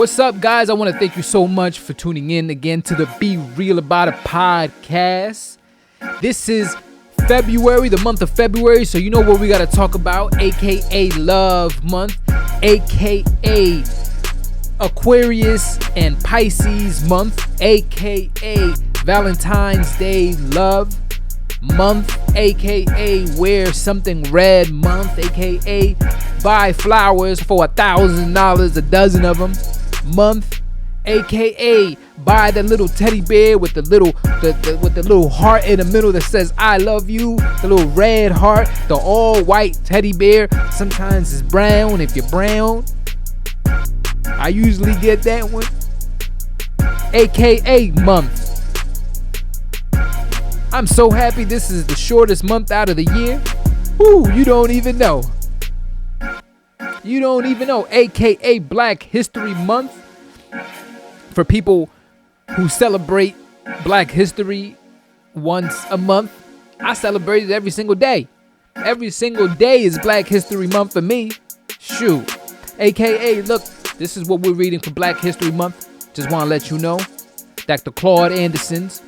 What's up, guys? I want to thank you so much for tuning in again to the Be Real About It podcast. This is February, the month of February, so you know what we got to talk about, aka Love Month, aka Aquarius and Pisces Month, aka Valentine's Day Love Month, aka Wear Something Red Month, aka Buy Flowers for $1,000 a dozen of them Month, aka Buy the little teddy bear with the little heart in the middle that says I love you, the little red heart, the all white teddy bear. Sometimes it's brown if you're brown. I usually get that one, aka month. I'm so happy this is the shortest month out of the year. Ooh, you don't even know. You don't even know, aka Black History Month. For people who celebrate Black History once a month, I celebrate it every single day. Every single day is Black History Month for me. Shoot. AKA, look, this is what we're reading for Black History Month. Just want to let you know. Dr. Claude Anderson's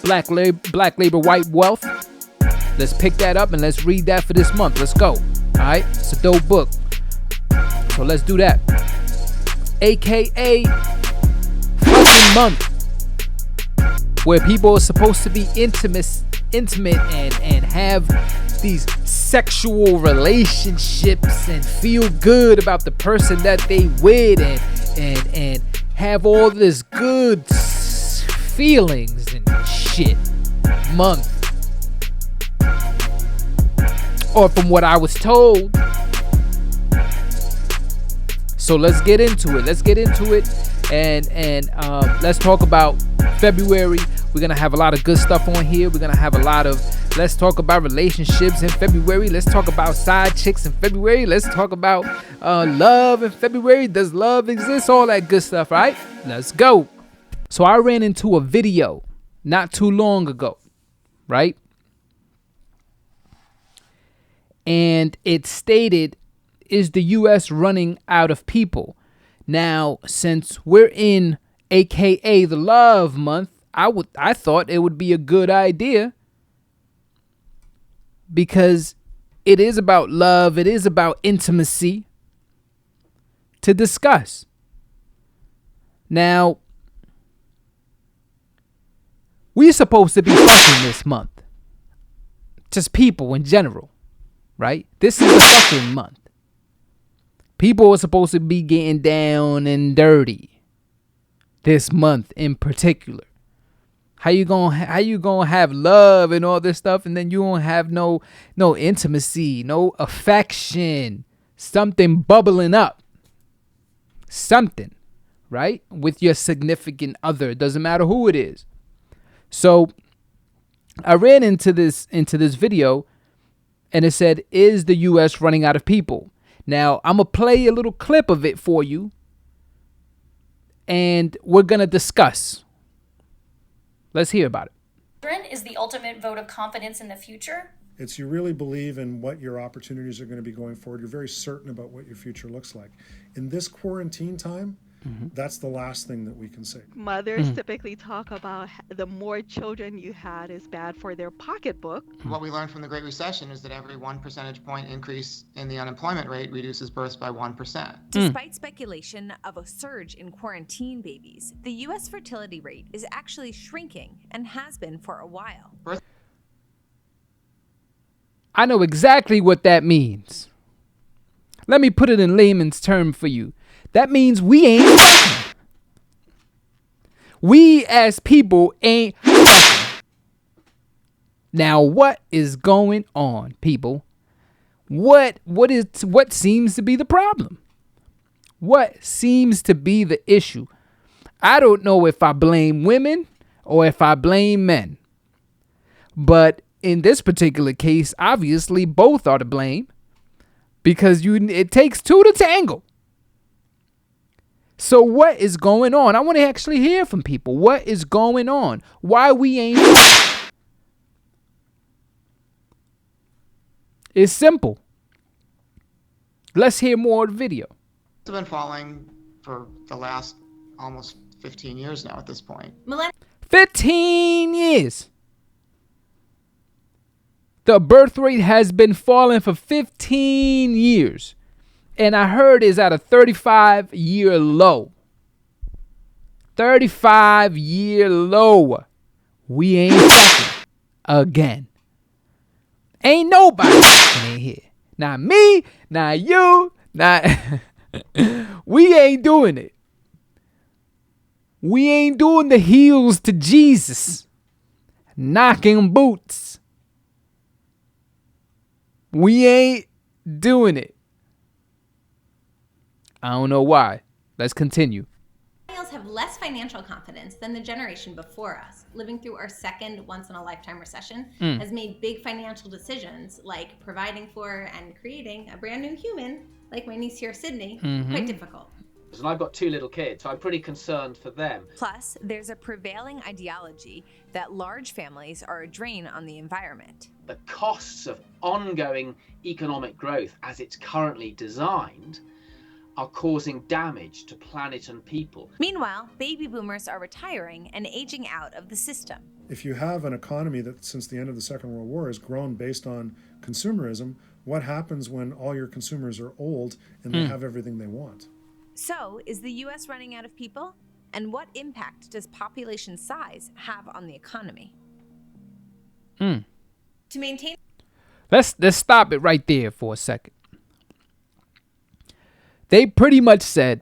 Black Labor, White Wealth. Let's pick that up and let's read that for this month. Let's go. Alright? It's a dope book. So let's do that. AKA fucking month, where people are supposed to be intimate and have these sexual relationships and feel good about the person that they with and have all this good feelings and shit month. Or from what I was told. So let's get into it. And let's talk about February. We're gonna have a lot of good stuff on here. We're gonna have a lot of let's talk about relationships in February. Let's talk about side chicks in February. Let's talk about love in February. Does love exist? All that good stuff, right? Let's go. So I ran into a video not too long ago, right? And it stated, is the U.S. running out of people? Now, since we're in AKA the Love Month, I thought it would be a good idea, because it is about love, it is about intimacy, to discuss. Now, we're supposed to be fucking this month. Just people in general, right? This is a fucking month. People are supposed to be getting down and dirty this month in particular. How you gonna have love and all this stuff, and then you don't have no intimacy, no affection, something bubbling up, something, right, with your significant other. It doesn't matter who it is. So I ran into this video, and it said, "Is the U.S. running out of people?" Now, I'm going to play a little clip of it for you, and we're going to discuss. Let's hear about it. Is the ultimate vote of confidence in the future? It's you really believe in what your opportunities are going to be going forward. You're very certain about what your future looks like. In this quarantine time, that's the last thing that we can say. Mothers typically talk about the more children you had is bad for their pocketbook. What we learned from the Great Recession is that every 1 percentage point increase in the unemployment rate reduces births by 1%. Despite speculation of a surge in quarantine babies, the U.S. fertility rate is actually shrinking and has been for a while. I know exactly what that means. Let me put it in layman's term for you. That means we ain't fucking. We as people ain't fucking. Now, what is going on, people? What seems to be the problem? What seems to be the issue? I don't know if I blame women or if I blame men. But in this particular case, obviously both are to blame, because it takes two to tango. So what is going on? I want to actually hear from people. What is going on? Why we ain't fucking? It's simple. Let's hear more of the video. Have been falling for the last almost 15 years now at this point. 15 years. The birth rate has been falling for 15 years. And I heard it's at a 35-year low. 35-year low. We ain't fucking again. Ain't nobody fucking in here. Not me, not you, not... We ain't doing it. We ain't doing the heels to Jesus. Knocking boots. We ain't doing it. I don't know why. Let's continue. Millennials have less financial confidence than the generation before us. Living through our second once-in-a-lifetime recession has made big financial decisions like providing for and creating a brand new human, like my niece here, Sydney, quite difficult. And I've got 2 little kids, so I'm pretty concerned for them. Plus, there's a prevailing ideology that large families are a drain on the environment. The costs of ongoing economic growth as it's currently designed are causing damage to planet and people. Meanwhile, baby boomers are retiring and aging out of the system. If you have an economy that since the end of the Second World War has grown based on consumerism, what happens when all your consumers are old and they have everything they want? So, is the U.S. running out of people? And what impact does population size have on the economy? To maintain... Let's stop it right there for a second. They pretty much said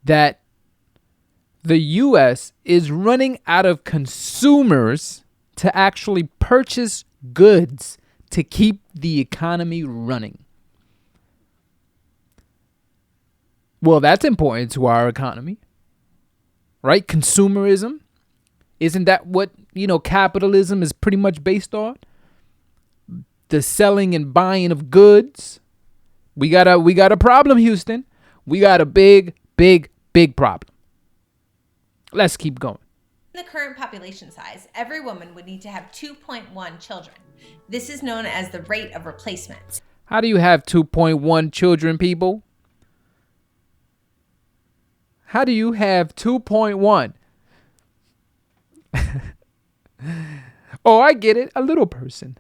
that the U.S. is running out of consumers to actually purchase goods to keep the economy running. Well, that's important to our economy, right? Consumerism. Isn't that what, capitalism is pretty much based on? The selling and buying of goods. We got a problem, Houston. We got a big problem. Let's keep going. The current population size, every woman would need to have 2.1 children. This is known as the rate of replacement. How do you have 2.1 children, people? How do you have 2.1? Oh, I get it. A little person.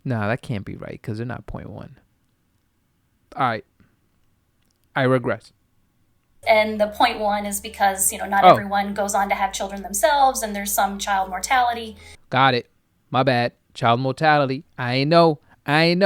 Nah, that can't be right because they're not 0.1. All right. I regress. And the point one is because, not everyone goes on to have children themselves, and there's some child mortality. Got it. My bad. Child mortality. I know. In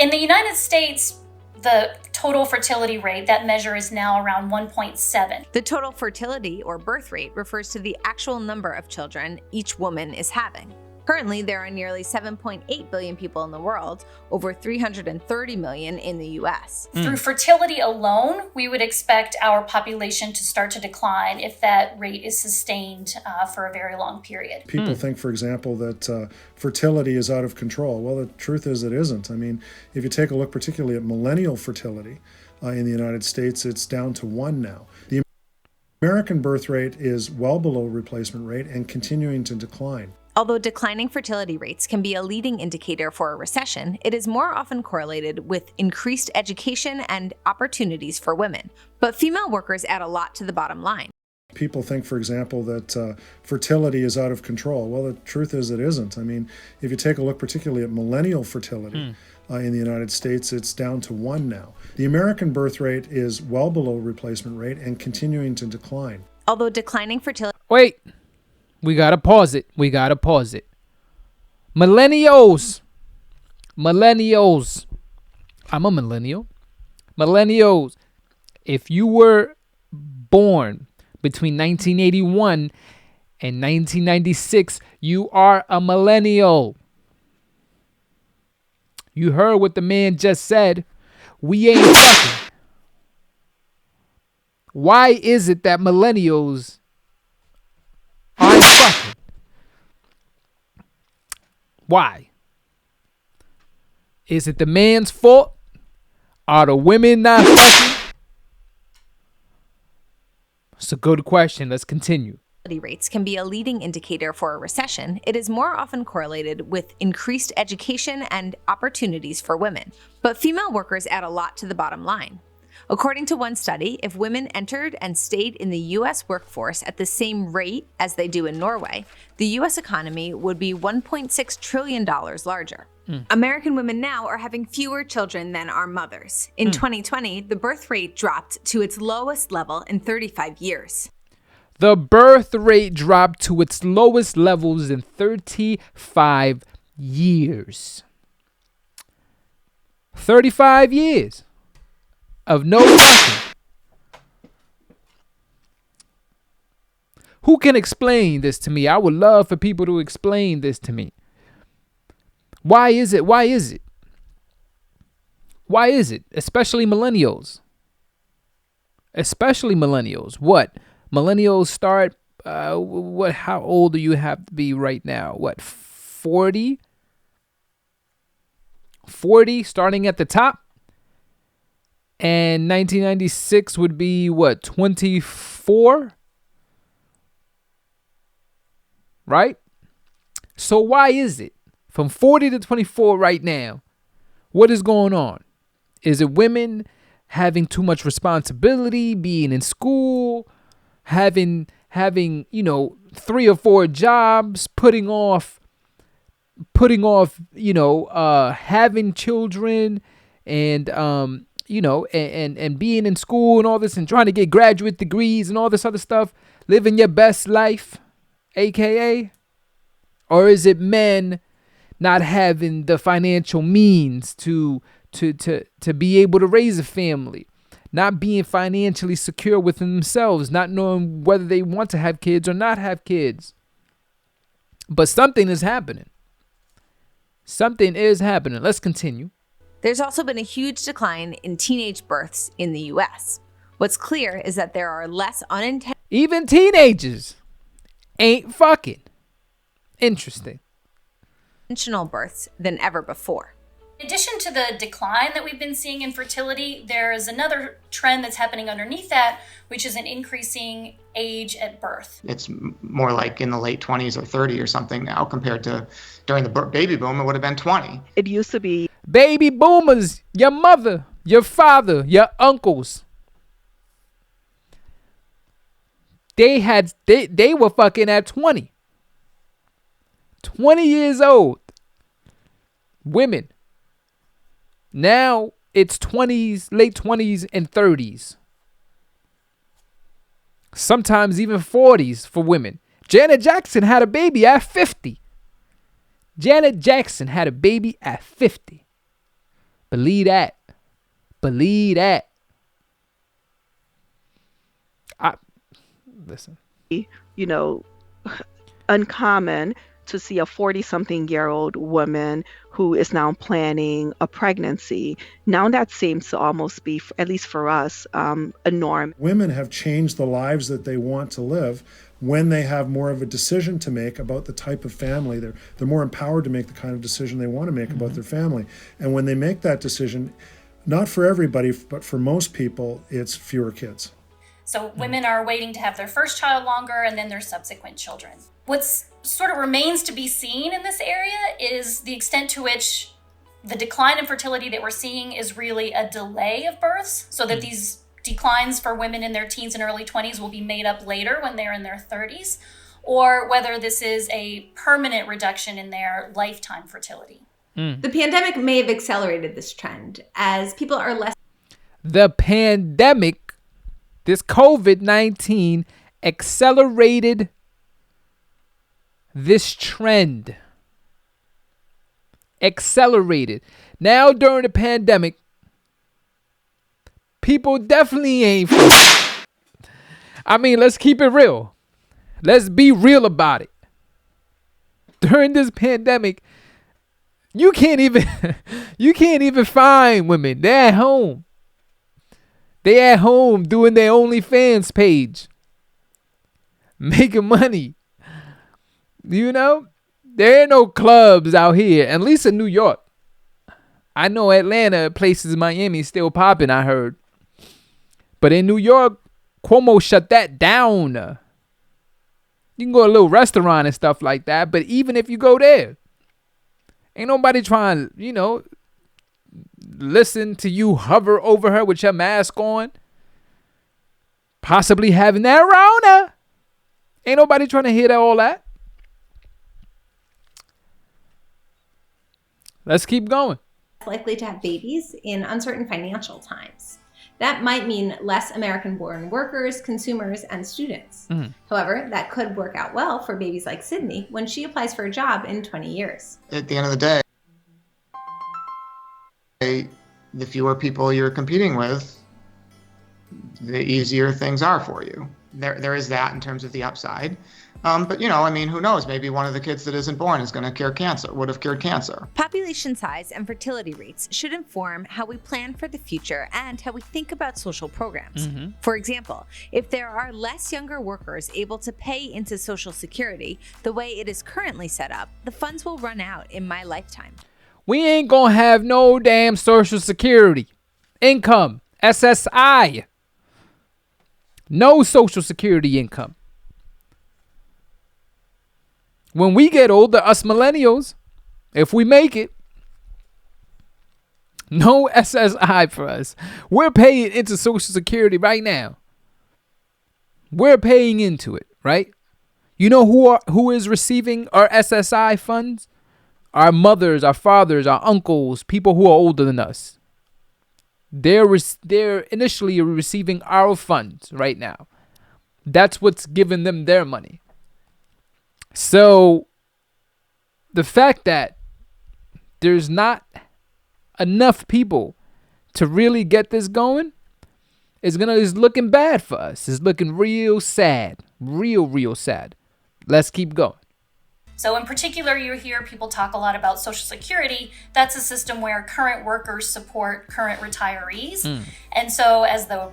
the United States, the total fertility rate, that measure is now around 1.7. The total fertility or birth rate refers to the actual number of children each woman is having. Currently, there are nearly 7.8 billion people in the world, over 330 million in the US. Through fertility alone, we would expect our population to start to decline if that rate is sustained for a very long period. People think, for example, that fertility is out of control. Well, the truth is it isn't. I mean, if you take a look particularly at millennial fertility in the United States, it's down to 1 now. The American birth rate is well below replacement rate and continuing to decline. Although declining fertility rates can be a leading indicator for a recession, it is more often correlated with increased education and opportunities for women. But female workers add a lot to the bottom line. People think, for example, that fertility is out of control. Well, the truth is it isn't. I mean, if you take a look particularly at millennial fertility in the United States, it's down to 1 now. The American birth rate is well below replacement rate and continuing to decline. Although declining fertility... Wait. We gotta pause it. Millennials. I'm a millennial. Millennials. If you were born between 1981 and 1996, you are a millennial. You heard what the man just said. We ain't fucking. Why is it that millennials aren't fucking? Why? Is it the man's fault? Are the women not fucking? It's a good question. Let's continue. Rates can be a leading indicator for a recession. It is more often correlated with increased education and opportunities for women. But female workers add a lot to the bottom line. According to one study, if women entered and stayed in the U.S. workforce at the same rate as they do in Norway, the U.S. economy would be $1.6 trillion larger. American women now are having fewer children than our mothers. In 2020, the birth rate dropped to its lowest level in 35 years. The birth rate dropped to its lowest levels in 35 years. 35 years of no fucking. Who can explain this to me? I would love for people to explain this to me. Why is it? Why is it? Why is it? Especially millennials. Especially millennials. What? Millennials start, how old do you have to be right now? What, 40? 40 starting at the top? And 1996 would be what, 24? Right? So why is it from 40 to 24 right now? What is going on? Is it women having too much responsibility, being in school, having 3 or 4 jobs, putting off having children, and and being in school and all this, and trying to get graduate degrees and all this other stuff, living your best life, aka? Or is it men not having the financial means to be able to raise a family, not being financially secure within themselves, not knowing whether they want to have kids or not have kids? But something is happening. Something is happening. Let's continue. There's also been a huge decline in teenage births in the U.S. What's clear is that there are less Even teenagers ain't fucking. Interesting. intentional births than ever before. In addition to the decline that we've been seeing in fertility, there is another trend that's happening underneath that, which is an increasing age at birth. It's more like in the late 20s or 30 or something now, compared to during the baby boom, it would have been 20. It used to be Baby boomers, your mother, your father, your uncles. They were fucking at 20. 20 years old. Women. Now it's 20s, late 20s and 30s. Sometimes even 40s for women. Janet Jackson had a baby at 50. Janet Jackson had a baby at 50. Believe that. Believe that. Listen. Uncommon to see a 40-something-year-old woman who is now planning a pregnancy. Now that seems to almost be, at least for us, a norm. Women have changed the lives that they want to live when they have more of a decision to make about the type of family. They're more empowered to make the kind of decision they want to make about their family. And when they make that decision, not for everybody, but for most people, it's fewer kids. So women are waiting to have their first child longer and then their subsequent children. What's sort of remains to be seen in this area is the extent to which the decline in fertility that we're seeing is really a delay of births, so that these declines for women in their teens and early 20s will be made up later when they're in their 30s, or whether this is a permanent reduction in their lifetime fertility. The pandemic may have accelerated this trend as people are less. The pandemic, this COVID-19, accelerated this trend. Accelerated. Now during the pandemic, people definitely ain't. I mean, let's keep it real. Let's be real about it. During this pandemic, you can't even find women. They're at home. They at home doing their OnlyFans page, making money. There ain't no clubs out here, at least in New York. I know Atlanta, places, Miami still popping, I heard. But in New York, Cuomo shut that down. You can go to a little restaurant and stuff like that, but even if you go there, ain't nobody trying, listen to you hover over her with your mask on, possibly having that Rona. Ain't nobody trying to hear all that. Let's keep going. Likely to have babies in uncertain financial times. That might mean less American-born workers, consumers, and students. However, that could work out well for babies like Sydney when she applies for a job in 20 years. At the end of the day, the fewer people you're competing with, the easier things are for you. There is that in terms of the upside. But, who knows? Maybe one of the kids that isn't born is going to cure cancer, would have cured cancer. Population size and fertility rates should inform how we plan for the future and how we think about social programs. For example, if there are less younger workers able to pay into Social Security the way it is currently set up, the funds will run out in my lifetime. We ain't gonna have no damn Social Security. Income. SSI. No Social Security income. When we get older, us millennials, if we make it, no SSI for us. We're paying into Social Security right now. We're paying into it, right? You know who is receiving our SSI funds? Our mothers, our fathers, our uncles, people who are older than us. They're initially receiving our funds right now. That's what's giving them their money. So the fact that there's not enough people to really get this going is looking bad for us. It's looking real sad. Real sad. Let's keep going. So in particular, you hear people talk a lot about Social Security. That's a system where current workers support current retirees. And so as the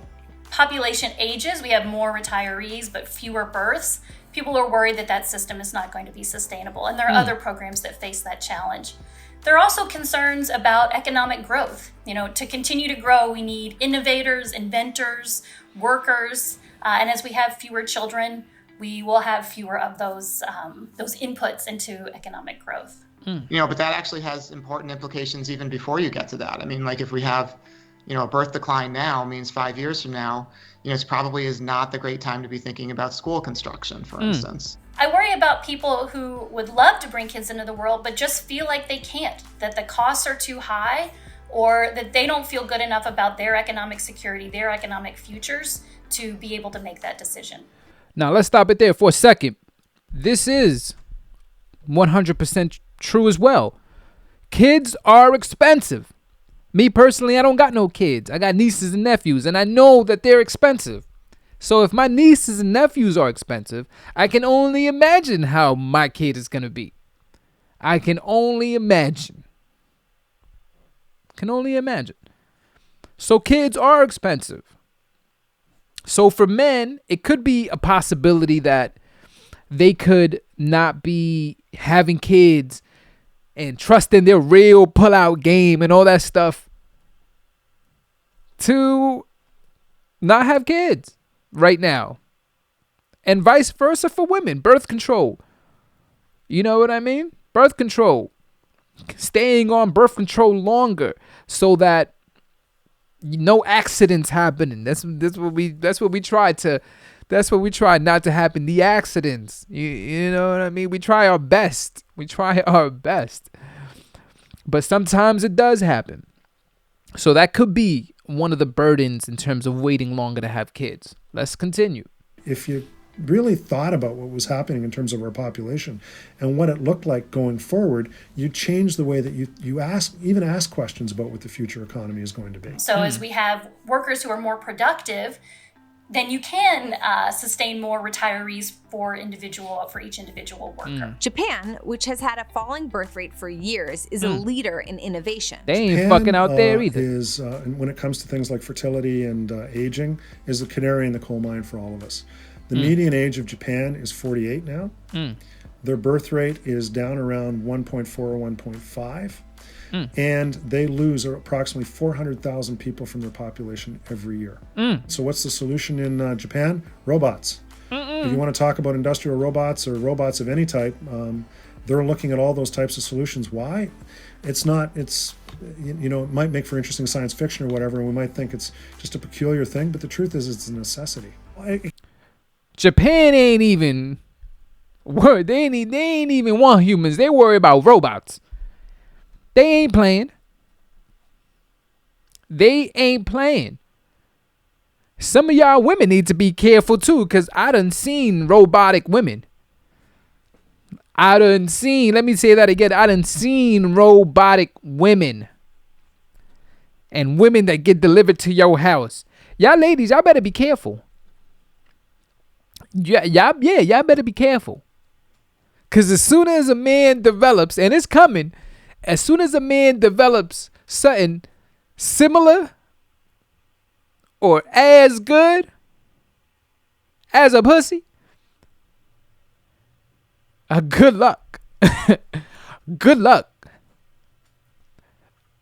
population ages, we have more retirees, but fewer births. People are worried that that system is not going to be sustainable. And there are other programs that face that challenge. There are also concerns about economic growth. To continue to grow, we need innovators, inventors, workers. And as we have fewer children, we will have fewer of those inputs into economic growth. But that actually has important implications even before you get to that. If we have, a birth decline now means 5 years from now, it's probably is not the great time to be thinking about school construction, for instance. I worry about people who would love to bring kids into the world, but just feel like they can't, that the costs are too high, or that they don't feel good enough about their economic security, their economic futures to be able to make that decision. Now, let's stop it there for a second. This is 100% true as well. Kids are expensive. Me personally, I don't got no kids. I got nieces and nephews, and I know that they're expensive. So if my nieces and nephews are expensive, I can only imagine how my kid is going to be. I can only imagine. So kids are expensive. So for men, it could be a possibility that they could not be having kids and trusting their real pull-out game and all that stuff to not have kids right now. And vice versa for women. Birth control. You know what I mean? Birth control. Staying on birth control longer so that no accidents happening. That's what we try not to happen. The accidents. You know what I mean? We try our best. But sometimes it does happen. So that could be one of the burdens in terms of waiting longer to have kids. Let's continue. If you really thought about what was happening in terms of our population and what it looked like going forward, you change the way that you ask questions about what the future economy is going to be. So as we have workers who are more productive, then you can sustain more retirees for each individual worker. Japan, which has had a falling birth rate for years, is a leader in innovation. They ain't fucking out there either. Is, when it comes to things like fertility and aging, is a canary in the coal mine for all of us. The median age of Japan is 48 now. Their birth rate is down around 1.4 or 1.5. And they lose approximately 400,000 people from their population every year. So what's the solution in Japan? Robots. If you want to talk about industrial robots or robots of any type, they're looking at all those types of solutions. Why? it's not, it's, you know, it might make for interesting science fiction or whatever, and we might think it's just a peculiar thing, but the truth is it's a necessity. Japan ain't even worried. They ain't even want humans. They worry about robots. They ain't playing. They ain't playing. Some of y'all women need to be careful too, because I done seen robotic women. Let me say that again. I done seen robotic women. And women that get delivered to your house. Y'all ladies, y'all better be careful. Y'all better be careful. Because as soon as a man develops, and it's coming, as soon as a man develops something similar or as good as a pussy, good luck. Good luck.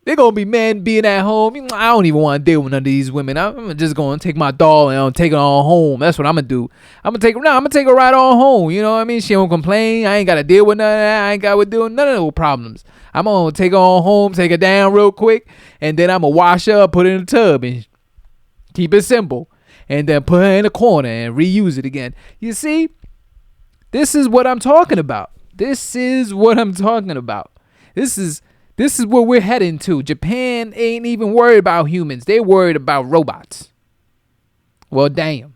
They're going to be men being at home. I don't even want to deal with none of these women. I'm just going to take my doll and take her on home. That's what I'm going to do. I'm going to take her right on home. You know what I mean? She don't complain. I ain't got to deal with none of that. I ain't got to deal with none of those problems. I'm going to take her on home, take her down real quick, and then I'm going to wash her up, put her in the tub, and keep it simple. And then put her in a corner and reuse it again. You see? This is what I'm talking about. This is what we're heading to. Japan ain't even worried about humans. They worried about robots. Well, damn.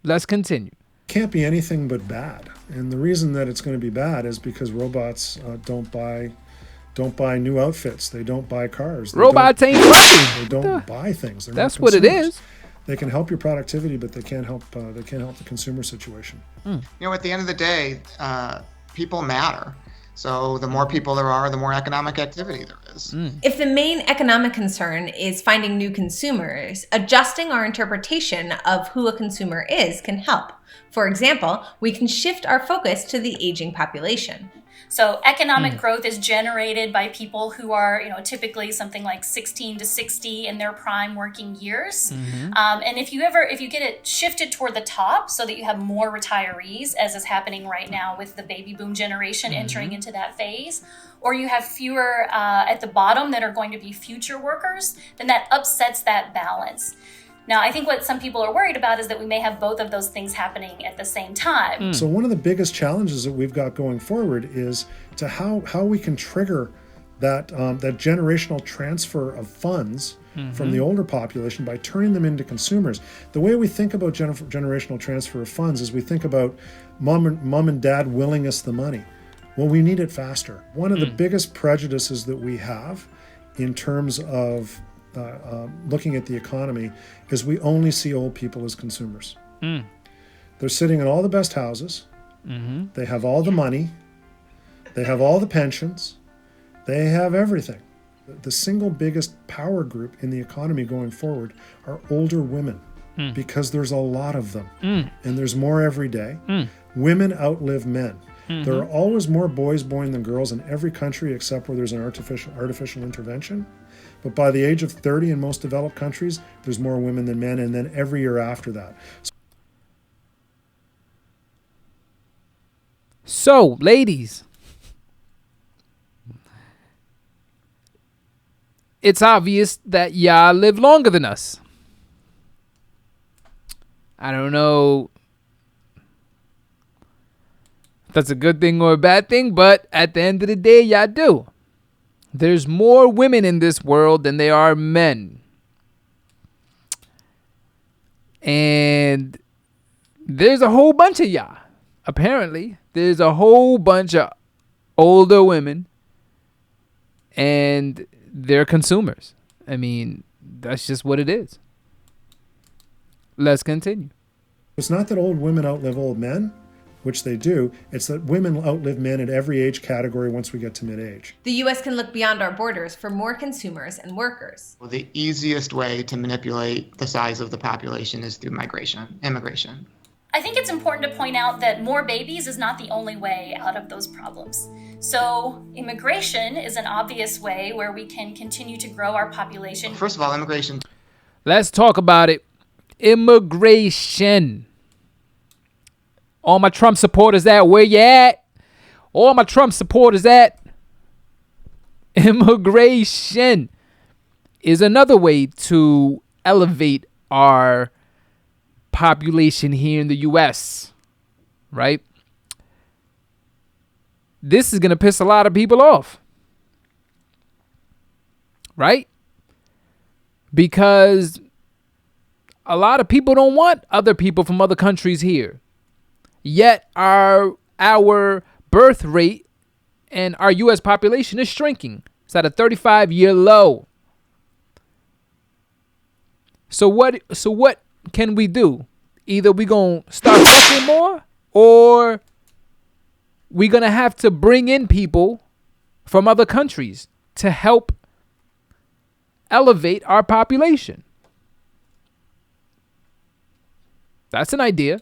Let's continue. Can't be anything but bad. And the reason that it's going to be bad is because robots don't buy new outfits. They don't buy cars. Robots ain't working. They don't buy things. That's what it is. They can help your productivity, but they can't help the consumer situation. You know, at the end of the day, people matter. So the more people there are, the more economic activity there is. If the main economic concern is finding new consumers, adjusting our interpretation of who a consumer is can help. For example, we can shift our focus to the aging population. So economic growth is generated by people who are, typically something like 16 to 60 in their prime working years. And if you get it shifted toward the top so that you have more retirees, as is happening right now with the baby boom generation entering into that phase, or you have fewer at the bottom that are going to be future workers, then that upsets that balance. Now, I think what some people are worried about is that we may have both of those things happening at the same time. So one of the biggest challenges that we've got going forward is to how we can trigger that generational transfer of funds from the older population by turning them into consumers. The way we think about generational transfer of funds is we think about mom and dad willing us the money. Well, we need it faster. One of the biggest prejudices that we have in terms of looking at the economy is we only see old people as consumers. They're sitting in all the best houses. They have all the money. They have all the pensions. They have everything. The single biggest power group in the economy going forward are older women because there's a lot of them and there's more every day. Women outlive men. There are always more boys born than girls in every country except where there's an artificial intervention. But by the age of 30 in most developed countries, there's more women than men, and then every year after that. So, ladies, it's obvious that y'all live longer than us. I don't know if that's a good thing or a bad thing, but at the end of the day, y'all do. There's more women in this world than there are men. And there's a whole bunch of y'all. Apparently, there's a whole bunch of older women and they're consumers. I mean, that's just what it is. Let's continue. It's not that old women outlive old men, which they do. It's that women outlive men at every age category once we get to mid-age. The U.S. can look beyond our borders for more consumers and workers. Well, the easiest way to manipulate the size of the population is through immigration. I think it's important to point out that more babies is not the only way out of those problems. So immigration is an obvious way where we can continue to grow our population. First of all, immigration. Let's talk about it. Immigration. All my Trump supporters at, where you at? All my Trump supporters at? Immigration is another way to elevate our population here in the U.S., right? This is going to piss a lot of people off, right? Because a lot of people don't want other people from other countries here. Yet our birth rate and our U.S. population is shrinking. It's at a 35-year low. So what can we do? Either we going to start working more, or we're going to have to bring in people from other countries to help elevate our population. That's an idea.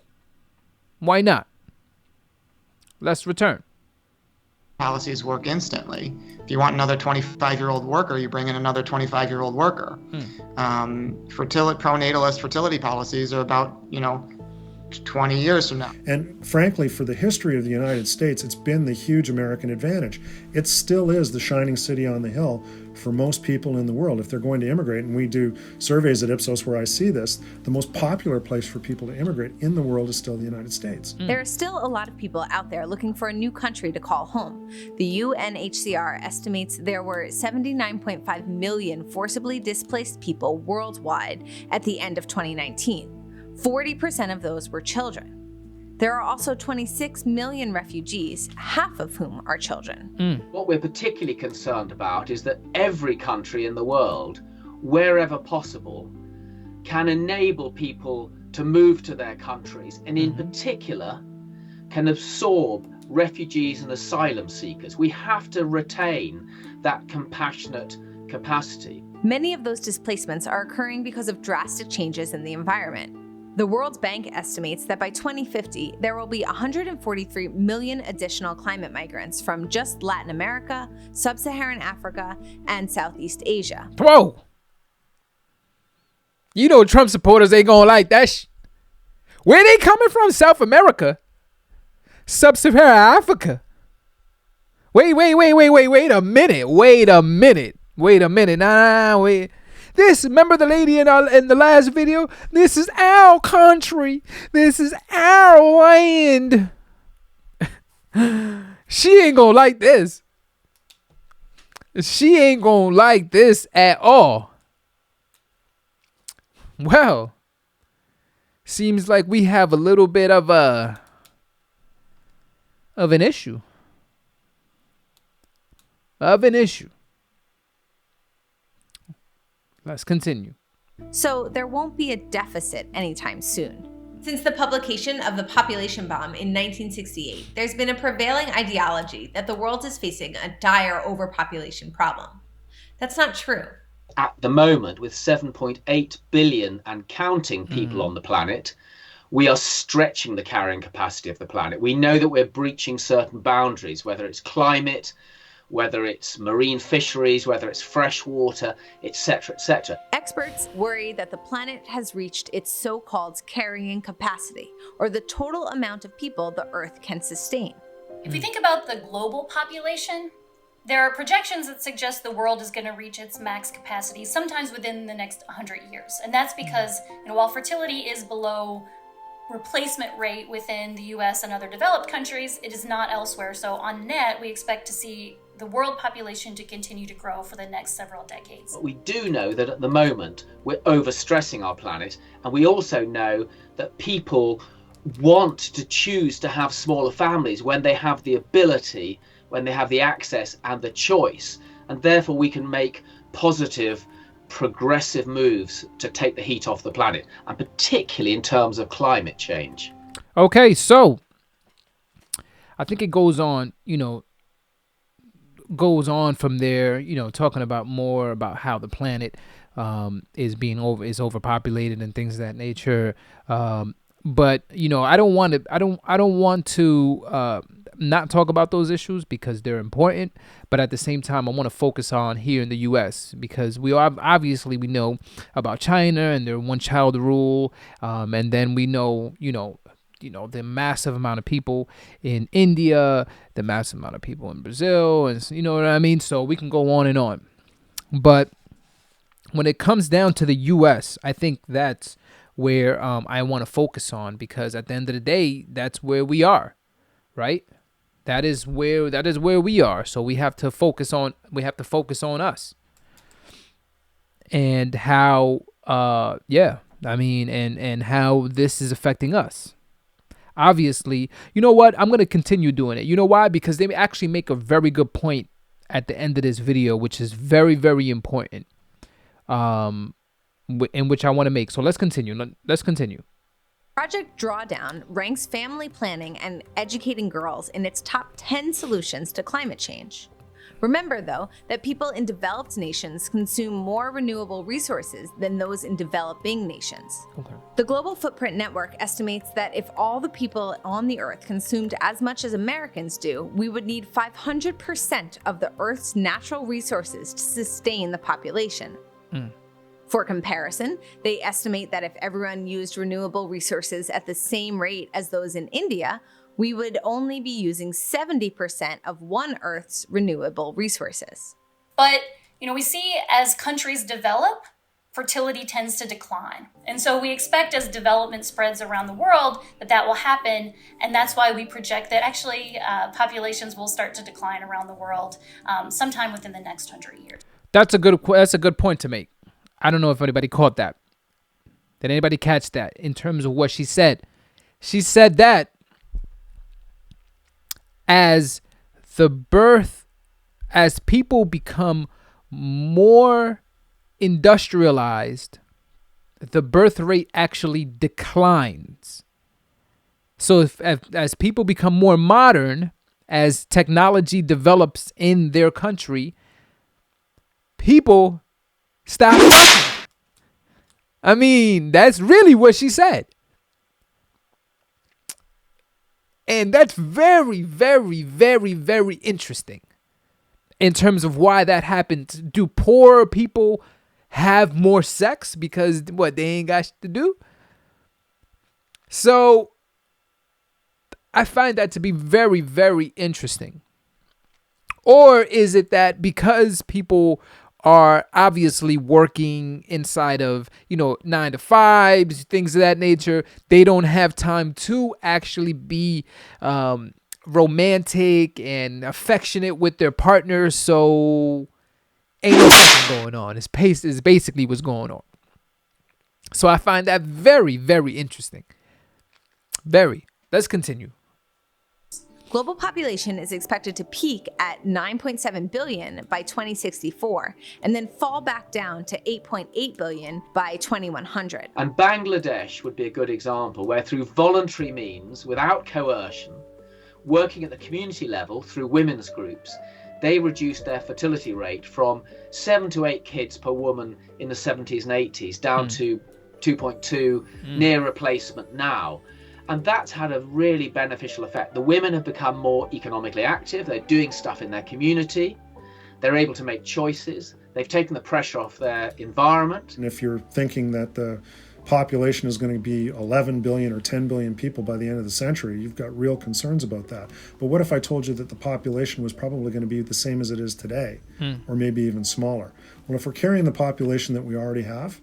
Why not? Let's return. Policies work instantly. If you want another 25-year-old worker, you bring in another 25-year-old worker. Pronatalist fertility policies are about, 20 years from now. And frankly, for the history of the United States, it's been the huge American advantage. It still is the shining city on the hill for most people in the world. If they're going to immigrate, and we do surveys at Ipsos where I see this, the most popular place for people to immigrate in the world is still the United States. There are still a lot of people out there looking for a new country to call home. The UNHCR estimates there were 79.5 million forcibly displaced people worldwide at the end of 2019. 40% of those were children. There are also 26 million refugees, half of whom are children. What we're particularly concerned about is that every country in the world, wherever possible, can enable people to move to their countries, and in particular, can absorb refugees and asylum seekers. We have to retain that compassionate capacity. Many of those displacements are occurring because of drastic changes in the environment. The World Bank estimates that by 2050, there will be 143 million additional climate migrants from just Latin America, Sub-Saharan Africa, and Southeast Asia. Whoa! Trump supporters ain't gonna like that. Where they coming from? South America? Sub-Saharan Africa? Wait a minute. Nah, wait. Remember the lady in the last video? This is our country. This is our land. She ain't gonna like this. She ain't gonna like this at all. Well, seems like we have a little bit of an issue. Let's continue. So there won't be a deficit anytime soon. Since the publication of The Population Bomb in 1968, there's been a prevailing ideology that the world is facing a dire overpopulation problem. That's not true. At the moment, with 7.8 billion and counting people on the planet, we are stretching the carrying capacity of the planet. We know that we're breaching certain boundaries, whether it's climate, whether it's marine fisheries, whether it's fresh water, etc., etc. Experts worry that the planet has reached its so-called carrying capacity, or the total amount of people the Earth can sustain. If we think about the global population, there are projections that suggest the world is going to reach its max capacity sometimes within the next 100 years. And that's because, while fertility is below replacement rate within the US and other developed countries, it is not elsewhere. So on net, we expect to see the world population to continue to grow for the next several decades. But we do know that at the moment we're overstressing our planet, and we also know that people want to choose to have smaller families when they have the ability, when they have the access and the choice, and therefore we can make positive, progressive moves to take the heat off the planet, and particularly in terms of climate change. Okay, so I think it goes on, from there, talking about more about how the planet is overpopulated and things of that nature. But I don't want to not talk about those issues because they're important. But at the same time, I want to focus on here in the U.S. because we know about China and their one-child rule, and then we know the massive amount of people in India, the massive amount of people in Brazil, and you know what I mean? So we can go on and on. But when it comes down to the U.S., I think that's where I want to focus on, because at the end of the day, that's where we are, right? That is where we are. So we have to focus on us and how and how this is affecting us. Obviously, you know what? I'm going to continue doing it. You know why? Because they actually make a very good point at the end of this video, which is very, very important, in which I want to make. So let's continue. Project Drawdown ranks family planning and educating girls in its top 10 solutions to climate change. Remember, though, that people in developed nations consume more renewable resources than those in developing nations. Okay. The Global Footprint Network estimates that if all the people on the Earth consumed as much as Americans do, we would need 500% of the Earth's natural resources to sustain the population. For comparison, they estimate that if everyone used renewable resources at the same rate as those in India, we would only be using 70% of one Earth's renewable resources. But, we see as countries develop, fertility tends to decline. And so we expect as development spreads around the world that will happen. And that's why we project that actually populations will start to decline around the world sometime within the next 100 years. That's a good point to make. I don't know if anybody caught that. Did anybody catch that in terms of what she said? She said that as people become more industrialized, the birth rate actually declines. So as people become more modern, as technology develops in their country, people stop fucking. I mean, that's really what she said. And that's very, very, very, very interesting in terms of why that happens. Do poor people have more sex because they ain't got shit to do? So I find that to be very, very interesting. Or is it that because people are obviously working inside of, 9 to 5s, things of that nature, they don't have time to actually be romantic and affectionate with their partners, so ain't no fucking going on. It's basically what's going on. So I find that very, very interesting. Very. Let's continue. Global population is expected to peak at 9.7 billion by 2064 and then fall back down to 8.8 billion by 2100. And Bangladesh would be a good example, where through voluntary means, without coercion, working at the community level through women's groups, they reduced their fertility rate from 7 to 8 kids per woman in the 70s and 80s down to 2.2, near replacement now. And that's had a really beneficial effect. The women have become more economically active. They're doing stuff in their community. They're able to make choices. They've taken the pressure off their environment. And if you're thinking that the population is going to be 11 billion or 10 billion people by the end of the century, you've got real concerns about that. But what if I told you that the population was probably going to be the same as it is today, or maybe even smaller? Well, if we're carrying the population that we already have,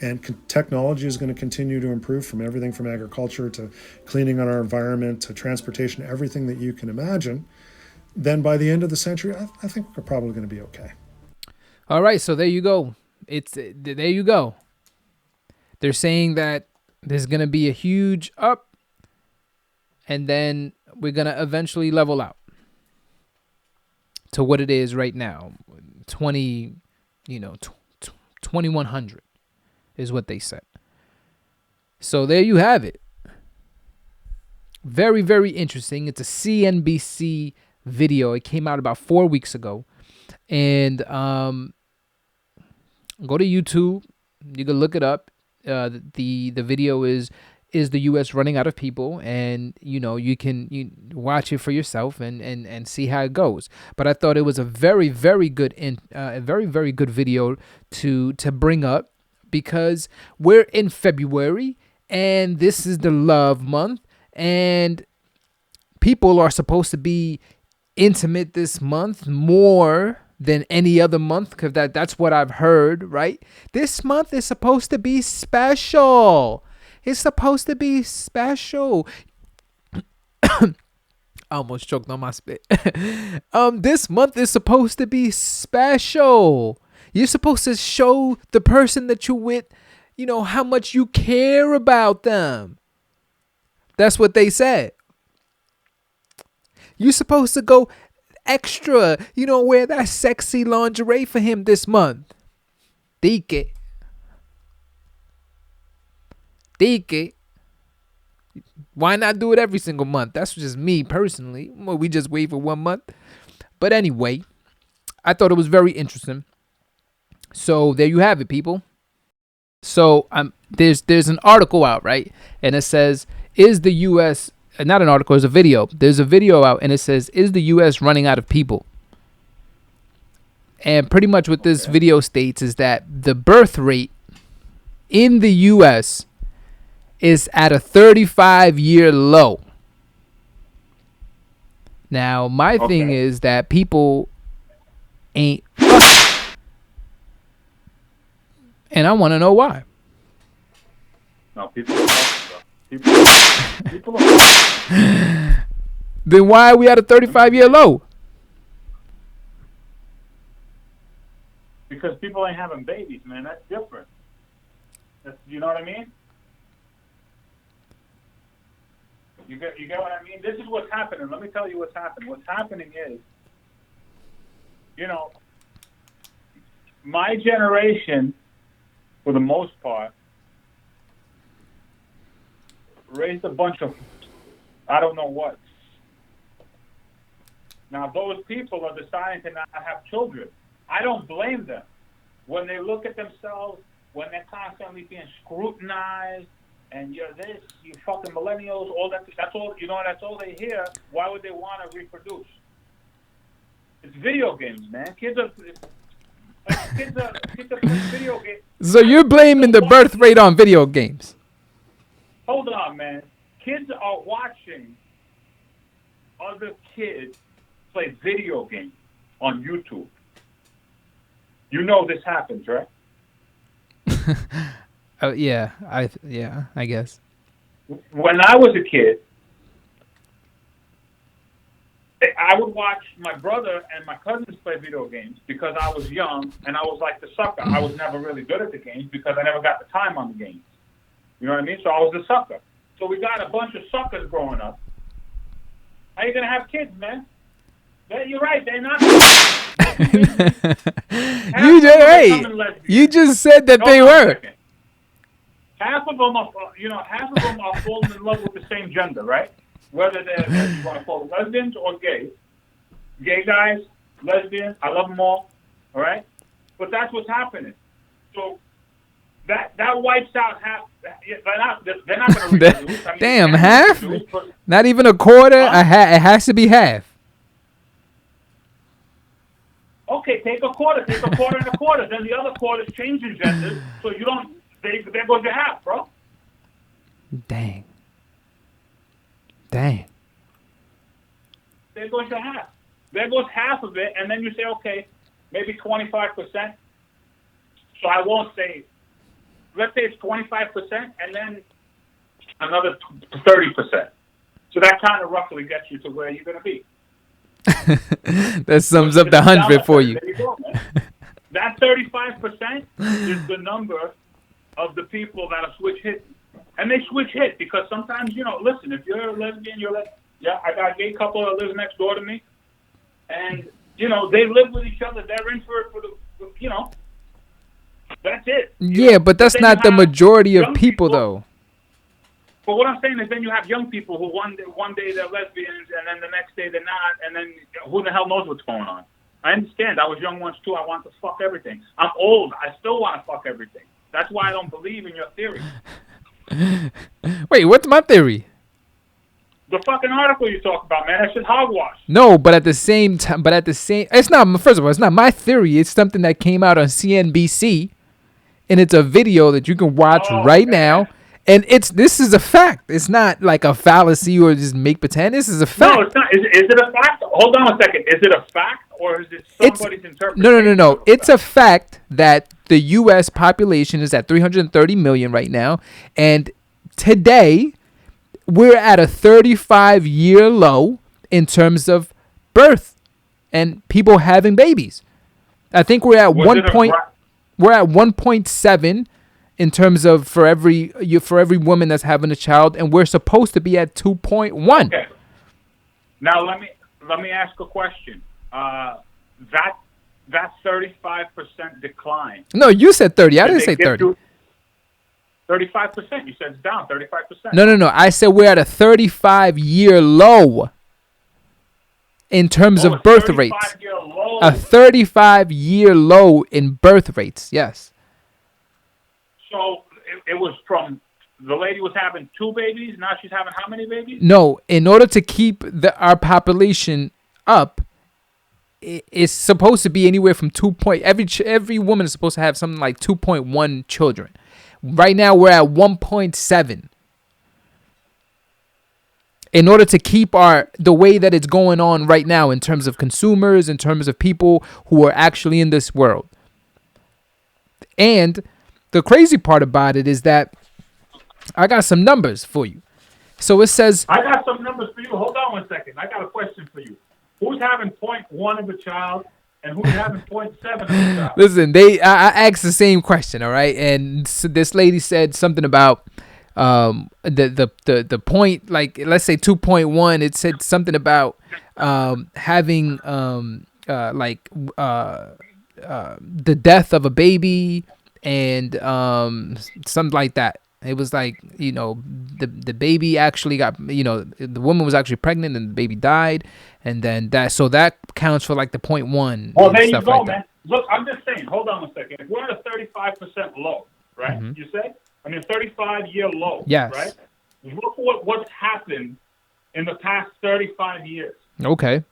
and technology is going to continue to improve, from everything from agriculture to cleaning on our environment to transportation, everything that you can imagine, then by the end of the century, I think we're probably going to be okay. All right, so there you go. There you go. They're saying that there's going to be a huge up, and then we're going to eventually level out to what it is right now, 2100. Is what they said. So there you have it. Very, very interesting. It's a CNBC video. It came out about 4 weeks ago. And go to YouTube. You can look it up. The video is the U.S. running out of people, and you can watch it for yourself and see how it goes. But I thought it was a very, very good very, very good video to bring up, because we're in February and this is the love month, And people are supposed to be intimate this month more than any other month, because that's what I've heard, right? This month is supposed to be special. It's supposed to be special. I almost choked on my spit. This month is supposed to be special. You're supposed to show the person that you're with, how much you care about them. That's what they said. You're supposed to go extra, wear that sexy lingerie for him this month. Dike. Why not do it every single month? That's just me personally. Well, we just wait for 1 month. But anyway, I thought it was very interesting. So there you have it, people. So there's an article out, right? And it says, is the U.S., not an article, it's a video. There's a video out and it says, is the U.S. running out of people? And pretty much what this video states is that the birth rate in the U.S. is at a 35-year low. Now, my thing is that people ain't fucking. And I want to know why. No, people are fucking, bro. People are fucking. Then why are we at a 35-year low? Because people ain't having babies, man. That's different. You know what I mean? You get what I mean? This is what's happening. Let me tell you what's happening. What's happening is, my generation, for the most part, raised a bunch of I don't know what. Now, those people are deciding to not have children. I don't blame them. When they look at themselves, when they're constantly being scrutinized, and you're this, you fucking millennials, all that, that's all, that's all they hear. Why would they want to reproduce? It's video games, man. Kids are playing video games. So you're blaming the birth rate on video games? Hold on, man. Kids are watching other kids play video games on YouTube. You know this happens, right? Yeah, I guess. When I was a kid, I would watch my brother and my cousins play video games because I was young and I was like the sucker. I was never really good at the games because I never got the time on the games. You know what I mean? So I was the sucker. So we got a bunch of suckers growing up. How you gonna have kids, man? You're right. They're not. You just said that they were. Half of them are falling in love with the same gender, right? Whether you want to call them lesbians or gay. Gay guys, lesbians, I love them all right? But that's what's happening. So that wipes out half. They're not going to reproduce. Damn, half? Not even a quarter? It has to be half. Okay, take a quarter and a quarter. Then the other quarter is changing genders, so you don't. There goes your half, bro. Dang. There goes your half. There goes half of it, and then you say, okay, maybe 25%. So I won't say. Let's say it's 25%, and then another 30%. So that kind of roughly gets you to where you're going to be. That sums up the 100 for you. There you go, man. That 35% is the number of the people that are switch hit. And they switch hit because sometimes, listen, if you're a lesbian, you're like, yeah, I got a gay couple that lives next door to me. And, they live with each other. They're in for it that's it. Yeah, but that's not the majority of people, though. But what I'm saying is then you have young people who one day they're lesbians and then the next day they're not, and then who the hell knows what's going on. I understand. I was young once too. I want to fuck everything. I'm old. I still want to fuck everything. That's why I don't believe in your theory. Wait, what's my theory? The fucking article you talk about, man. That shit's hogwash. No, but at the same time, it's not. First of all, it's not my theory. It's something that came out on CNBC, and it's a video that you can watch right now. And this is a fact. It's not like a fallacy or just make pretend. This is a fact. No, it's not. Is it a fact? Hold on a second. Is it a fact or is it somebody's interpretation? No. It's a fact that the U.S. population is at 330 million right now, and today we're at a 35-year low in terms of birth and people having babies. I think we're at We're at 1.7 in terms of for every woman that's having a child, and we're supposed to be at 2.1. Okay. Now let me ask a question. That 35% decline. No, you said 30. I didn't say 30. 35%. You said it's down 35%. No. I said we're at a 35-year low in terms of birth rates. A 35-year low in birth rates. Yes. So it was from the lady was having 2 babies. Now she's having how many babies? No, in order to keep our population up, it's supposed to be anywhere from every woman is supposed to have something like 2.1 children. Right now we're at 1.7. In order to keep the way that it's going on right now in terms of consumers, in terms of people who are actually in this world. And the crazy part about it is that I got some numbers for you. So it says... I got some numbers for you. Hold on one second. I got a question for you. Who's having 0.1 of a child and who's having 0.7 of a child? Listen, I asked the same question, all right? And so this lady said something about the point, like, let's say 2.1. It said something about having the death of a baby and something like that. It was like, the baby actually got, the woman was actually pregnant and the baby died, and then that counts for like the 0.1. Oh, there you go, man. Look, I'm just saying. Hold on a second. If we're at a 35% low, right? Mm-hmm. You say? 35-year low. Yes. Right. Look what's happened in the past 35 years. Okay.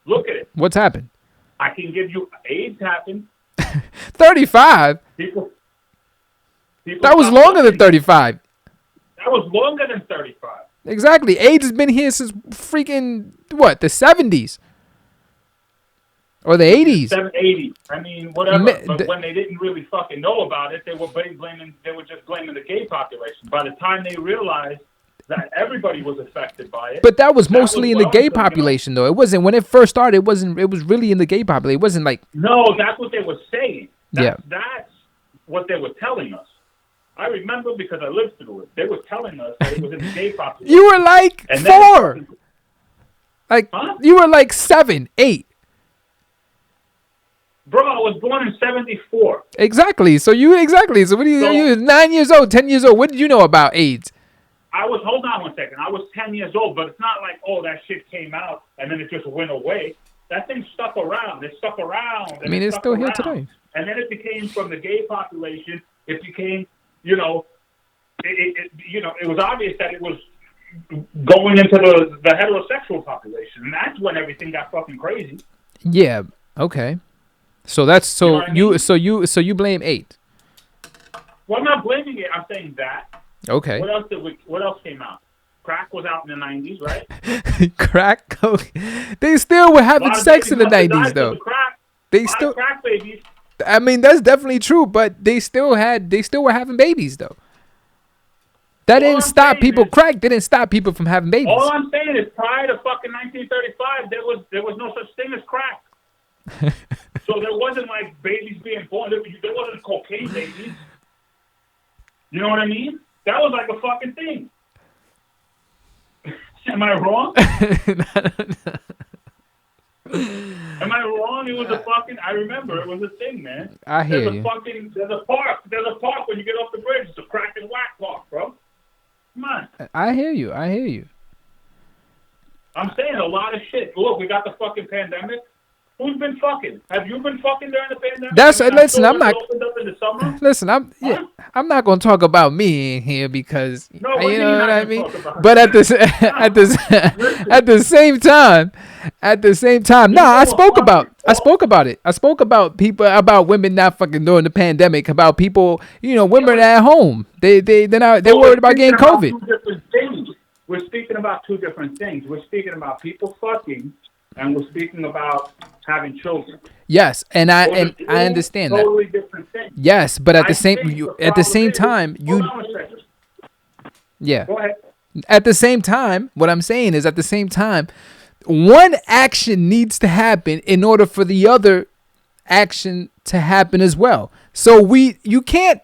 Look at it. What's happened? I can give you AIDS happened. 35. People that was longer than 35. That was longer than 35. Exactly. AIDS has been here since freaking, the 70s? Or the 80s? 80s. I mean, whatever. But when they didn't really fucking know about it, they were just blaming the gay population. By the time they realized that everybody was affected by it. But that was mostly in the gay population, though. It wasn't, when it first started, it was really in the gay population. It wasn't like... No, that's what they were saying. That's what they were telling us. I remember because I lived through it. They were telling us that it was in the gay population. You were like 4. You were like 7, 8. Bro, I was born in 74. Exactly. So what you were 9 years old, 10 years old. What did you know about AIDS? Hold on one second. I was 10 years old, but it's not like, that shit came out and then it just went away. That thing stuck around. It stuck around. I mean, it's still here today. And then it became from the gay population. It became, it was obvious that it was going into the heterosexual population, and that's when everything got fucking crazy. Yeah. Okay. So you blame 8. Well, I'm not blaming it. I'm saying that. Okay. What else came out? Crack was out in the 90s, right? Crack coke. They still were having sex in the 90s, though. Crack babies. I mean, that's definitely true, but they still were having babies, though. That didn't stop people. Crack didn't stop people from having babies. All I'm saying is, prior to fucking 1935, there was no such thing as crack. So there wasn't like babies being born. There wasn't cocaine babies. You know what I mean? That was like a fucking thing. Am I wrong? Am I wrong? It was a fucking... I remember it was a thing, man. I hear you. There's a park when you get off the bridge. It's a crack and whack park, bro. Come on. I hear you. I'm saying a lot of shit. Look, we got the fucking pandemic. Who's been fucking? Have you been fucking during the pandemic? Listen, I'm not... Opened up in the summer? Listen, I'm not gonna talk about me in here because No, what you you know not what I gonna mean. talk about? But at the same time, no, I spoke about it. I spoke about people, about women not fucking during the pandemic, about people, women at home. They're worried about getting COVID. Two different things. We're speaking about two different things. We're speaking about people fucking, and we're speaking about having children. Yes, and I Those are understand that. totally different things. Yes, but at the I same think the at the same problem time, hold on a second. yeah. Go ahead. At the same time, what I'm saying is, at the same time, one action needs to happen in order for the other action to happen as well. So you can't.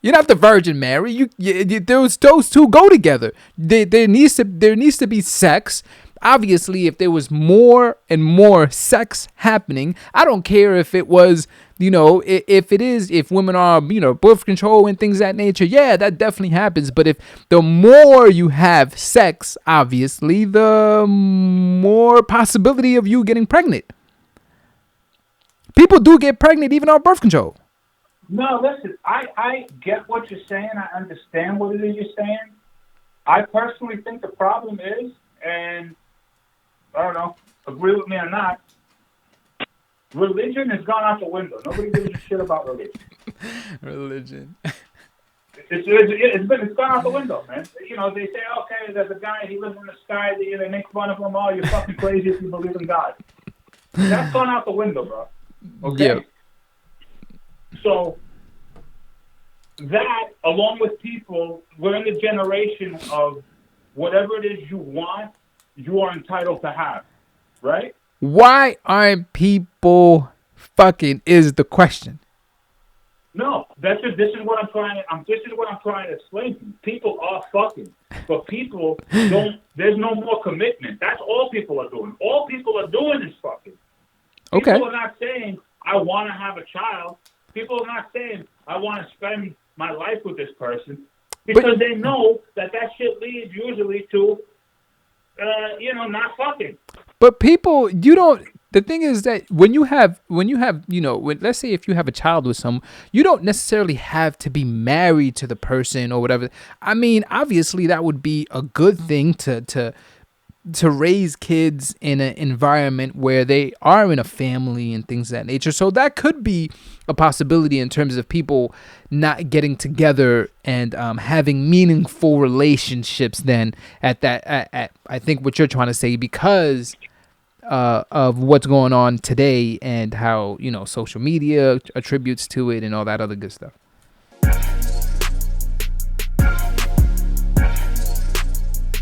You're not the Virgin Mary. Those two go together. There needs to be sex. Obviously, if there was more and more sex happening, I don't care if it was, if women are, birth control and things of that nature. Yeah, that definitely happens. But if the more you have sex, obviously, the more possibility of you getting pregnant. People do get pregnant even on birth control. No, listen, I get what you're saying. I understand what it is you're saying. I personally think the problem is, and I don't know, agree with me or not, religion has gone out the window. Nobody gives a shit about religion. Religion. It's gone out the window, man. They say, okay, there's a guy, he lives in the sky, they make fun of him, oh, you're fucking crazy if you believe in God. That's gone out the window, bro. Okay? Yeah. So, that, along with people, we're in the generation of whatever it is you want, you are entitled to have, right? Why aren't people fucking is the question. No, this is what I'm trying to explain to you. People are fucking, but people don't. There's no more commitment. That's all people are doing. All people are doing is fucking. Okay. People are not saying I want to have a child. People are not saying I want to spend my life with this person because they know that shit leads usually to, not fucking. But people, the thing is that when you have, let's say if you have a child with someone, you don't necessarily have to be married to the person or whatever. I mean, obviously that would be a good thing to raise kids in an environment where they are in a family and things of that nature. So that could be a possibility in terms of people not getting together and having meaningful relationships then at I think what you're trying to say, because of what's going on today and how, social media attributes to it and all that other good stuff.